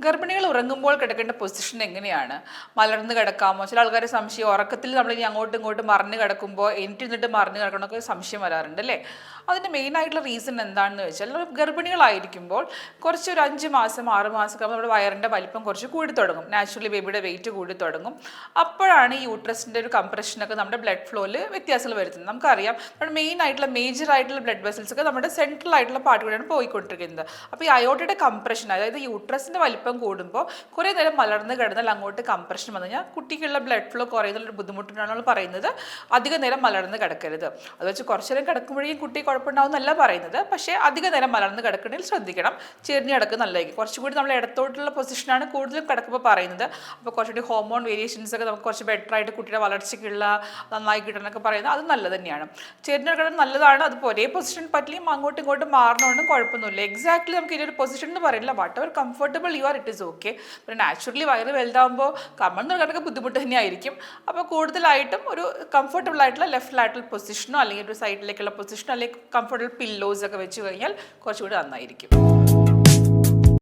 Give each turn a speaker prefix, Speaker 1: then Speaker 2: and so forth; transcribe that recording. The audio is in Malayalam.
Speaker 1: ഗർഭിണികൾ ഉറങ്ങുമ്പോൾ കിടക്കേണ്ട പൊസിഷൻ എങ്ങനെയാണ്? മലർന്ന് കിടക്കാമോ? ചില ആൾക്കാർ സംശയം ഉറക്കത്തിൽ നമ്മൾ ഇനി അങ്ങോട്ടും ഇങ്ങോട്ടും മറിഞ്ഞ് കിടക്കുമ്പോൾ നിന്നിട്ട് മറിഞ്ഞ് കിടക്കണമൊക്കെ സംശയം വരാറുണ്ട് അല്ലേ? അതിൻ്റെ മെയിൻ ആയിട്ടുള്ള റീസൺ എന്താണെന്ന് വെച്ചാൽ നമ്മൾ ഗർഭിണികളായിരിക്കുമ്പോൾ കുറച്ച് ഒരു 5 മാസം 6 മാസം ആകുമ്പോൾ നമ്മുടെ വയറിൻ്റെ വലിപ്പം കുറച്ച് കൂടി തുടങ്ങും. നാച്ചുറലി ബേബിയുടെ വെയിറ്റ് കൂടി തുടങ്ങും. അപ്പോഴാണ് ഈ യൂട്രസിൻ്റെ ഒരു കംപ്രഷനൊക്കെ നമ്മുടെ ബ്ലഡ് ഫ്ലോയിൽ വ്യത്യാസങ്ങൾ വരുത്തുന്നത്. നമുക്കറിയാം നമ്മുടെ മെയിൻ ആയിട്ടുള്ള മേജർ ആയിട്ടുള്ള ബ്ലഡ് വെസൽസ് ഒക്കെ നമ്മുടെ സെൻട്രൽ ആയിട്ടുള്ള പാർട്ടിലൂടെയാണ് പോയിക്കൊണ്ടിരിക്കുന്നത്. അപ്പോൾ ഈ അയോർട്ടയുടെ കംപ്രഷൻ, അതായത് യൂട്രസിൻ്റെ വലിപ്പം കൂടുമ്പോൾ കുറേ നേരം മലർന്ന് കിടന്നാൽ അങ്ങോട്ട് കംപ്രഷൻ വന്നു കഴിഞ്ഞാൽ കുട്ടിക്കുള്ള ബ്ലഡ് ഫ്ലോ കുറയുന്നൊരു ബുദ്ധിമുട്ടാണ് പറയുന്നത്. അധിക നേരം മലർന്ന് കിടക്കരുത്. അത് വെച്ച് കുറച്ച് നേരം കിടക്കുമ്പോഴേക്കും കുട്ടി കുഴപ്പമുണ്ടാവുന്നല്ല പറയുന്നത്. പക്ഷേ അധിക നേരം മലർന്ന് കിടക്കണമെങ്കിൽ ശ്രദ്ധിക്കണം. ചെരിഞ്ഞ് കിടക്കുക നല്ലതായിരിക്കും. കുറച്ചുകൂടി നമ്മൾ ഇടത്തോട്ടുള്ള പൊസിഷനാണ് കൂടുതലും കിടക്കുമ്പോൾ പറയുന്നത്. അപ്പോൾ കുറച്ചുകൂടി ഹോർമോൺ വേരിയേഷൻസ് ഒക്കെ നമുക്ക് കുറച്ച് ബെറ്റർ ആയിട്ട് കുട്ടിയുടെ വളർച്ചയ്ക്കുള്ള നന്നായി കിട്ടണമെന്നൊക്കെ പറയുന്നത് അത് നല്ലത് തന്നെയാണ്. ചെരിഞ്ഞ് കിടക്കുന്നത് നല്ലതാണ്. അതിപ്പോൾ ഒരേ പൊസിഷൻ പറ്റിയും അങ്ങോട്ടും ഇങ്ങോട്ടും മാറണമെന്നും കുഴപ്പമൊന്നുമില്ല. എക്സാക്ട്ലി നമുക്ക് ഇതിൻ്റെ ഒരു പൊസിഷൻ എന്ന് പറയില്ല. What ever comfortable you are it is okay. പിന്നെ നാച്ചുറലി വയറ് വലുതാകുമ്പോൾ കമഴ്ന്ന് കിടക്കാനൊക്കെ ബുദ്ധിമുട്ട് തന്നെയായിരിക്കും. അപ്പോൾ കൂടുതലായിട്ടും ഒരു കംഫർട്ടബിൾ ആയിട്ടുള്ള ലെഫ്റ്റ് ലാറ്ററൽ പൊസിഷനോ അല്ലെങ്കിൽ ഒരു സൈഡിലേക്കുള്ള പൊസിഷനോ അല്ലെങ്കിൽ കംഫർട്ടബിൾ പില്ലോസ് ഒക്കെ വെച്ച് കഴിഞ്ഞാൽ കുറച്ചുകൂടി നന്നായിരിക്കും.